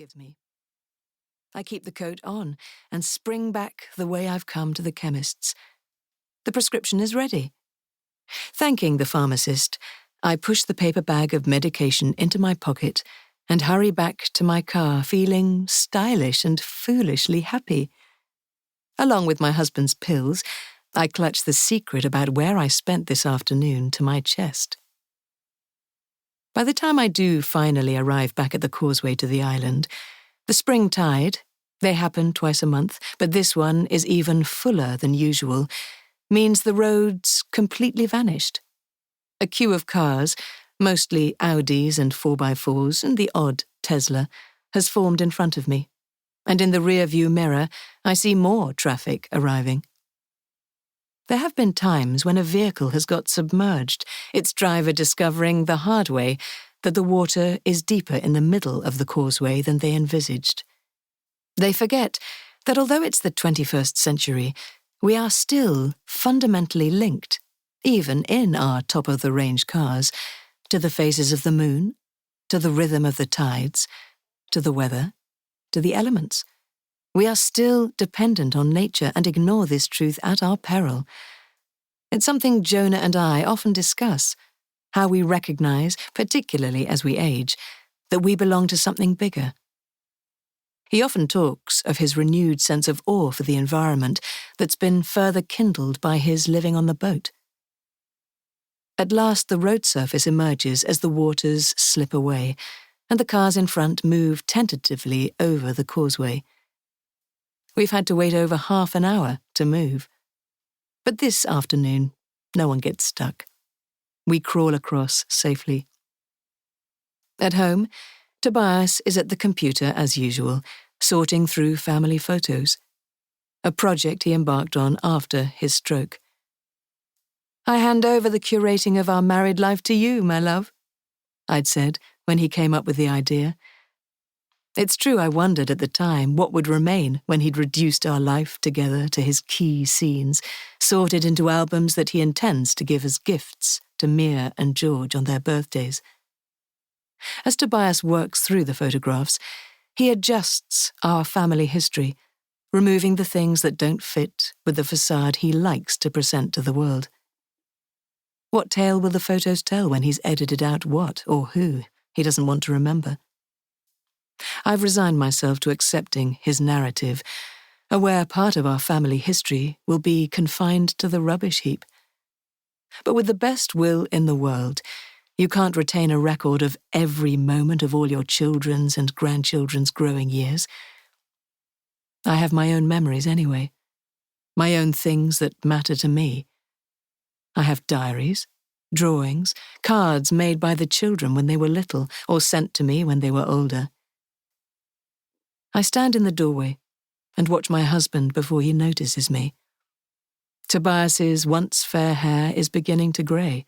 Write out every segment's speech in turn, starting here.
gives me. I keep the coat on and spring back the way I've come to the chemist's. The prescription is ready. Thanking the pharmacist, I push the paper bag of medication into my pocket and hurry back to my car, feeling stylish and foolishly happy. Along with my husband's pills, I clutch the secret about where I spent this afternoon to my chest. By the time I do finally arrive back at the causeway to the island, the spring tide, they happen twice a month, but this one is even fuller than usual, means the road's completely vanished. A queue of cars, mostly Audis and 4x4s and the odd Tesla, has formed in front of me, and in the rear-view mirror I see more traffic arriving. There have been times when a vehicle has got submerged, its driver discovering the hard way that the water is deeper in the middle of the causeway than they envisaged. They forget that although it's the 21st century, we are still fundamentally linked, even in our top-of-the-range cars, to the phases of the moon, to the rhythm of the tides, to the weather, to the elements. We are still dependent on nature and ignore this truth at our peril. It's something Jonah and I often discuss, how we recognize, particularly as we age, that we belong to something bigger. He often talks of his renewed sense of awe for the environment that's been further kindled by his living on the boat. At last the road surface emerges as the waters slip away, and the cars in front move tentatively over the causeway. We've had to wait over half an hour to move. But this afternoon, no one gets stuck. We crawl across safely. At home, Tobias is at the computer as usual, sorting through family photos, a project he embarked on after his stroke. "I hand over the curating of our married life to you, my love," I'd said when he came up with the idea. It's true I wondered at the time what would remain when he'd reduced our life together to his key scenes, sorted into albums that he intends to give as gifts to Mia and George on their birthdays. As Tobias works through the photographs, he adjusts our family history, removing the things that don't fit with the facade he likes to present to the world. What tale will the photos tell when he's edited out what or who he doesn't want to remember? I've resigned myself to accepting his narrative, aware part of our family history will be confined to the rubbish heap. But with the best will in the world, you can't retain a record of every moment of all your children's and grandchildren's growing years. I have my own memories anyway, my own things that matter to me. I have diaries, drawings, cards made by the children when they were little or sent to me when they were older. I stand in the doorway and watch my husband before he notices me. Tobias's once fair hair is beginning to grey.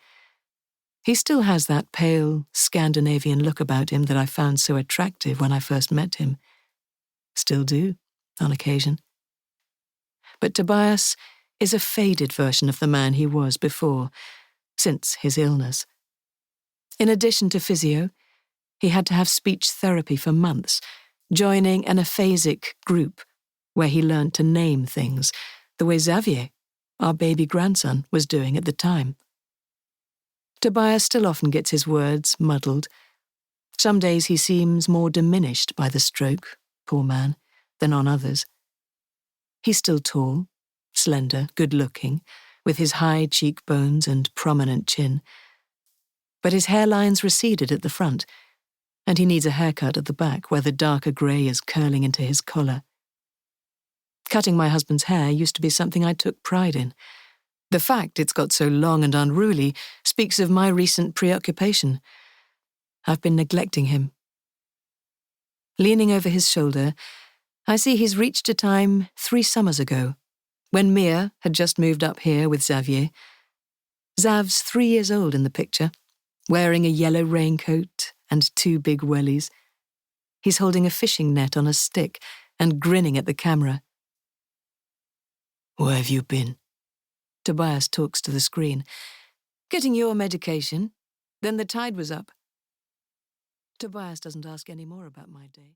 He still has that pale, Scandinavian look about him that I found so attractive when I first met him. Still do, on occasion. But Tobias is a faded version of the man he was before, since his illness. In addition to physio, he had to have speech therapy for months, joining an aphasic group where he learned to name things, the way Xavier, our baby grandson, was doing at the time. Tobias still often gets his words muddled. Some days he seems more diminished by the stroke, poor man, than on others. He's still tall, slender, good-looking, with his high cheekbones and prominent chin. But his hairline's receded at the front, and he needs a haircut at the back where the darker grey is curling into his collar. Cutting my husband's hair used to be something I took pride in. The fact it's got so long and unruly speaks of my recent preoccupation. I've been neglecting him. Leaning over his shoulder, I see he's reached a time 3 summers ago, when Mia had just moved up here with Xavier. Zav's 3 years old in the picture, wearing a yellow raincoat and 2 big wellies. He's holding a fishing net on a stick and grinning at the camera. "Where have you been?" Tobias talks to the screen. "Getting your medication. Then the tide was up." Tobias doesn't ask any more about my day.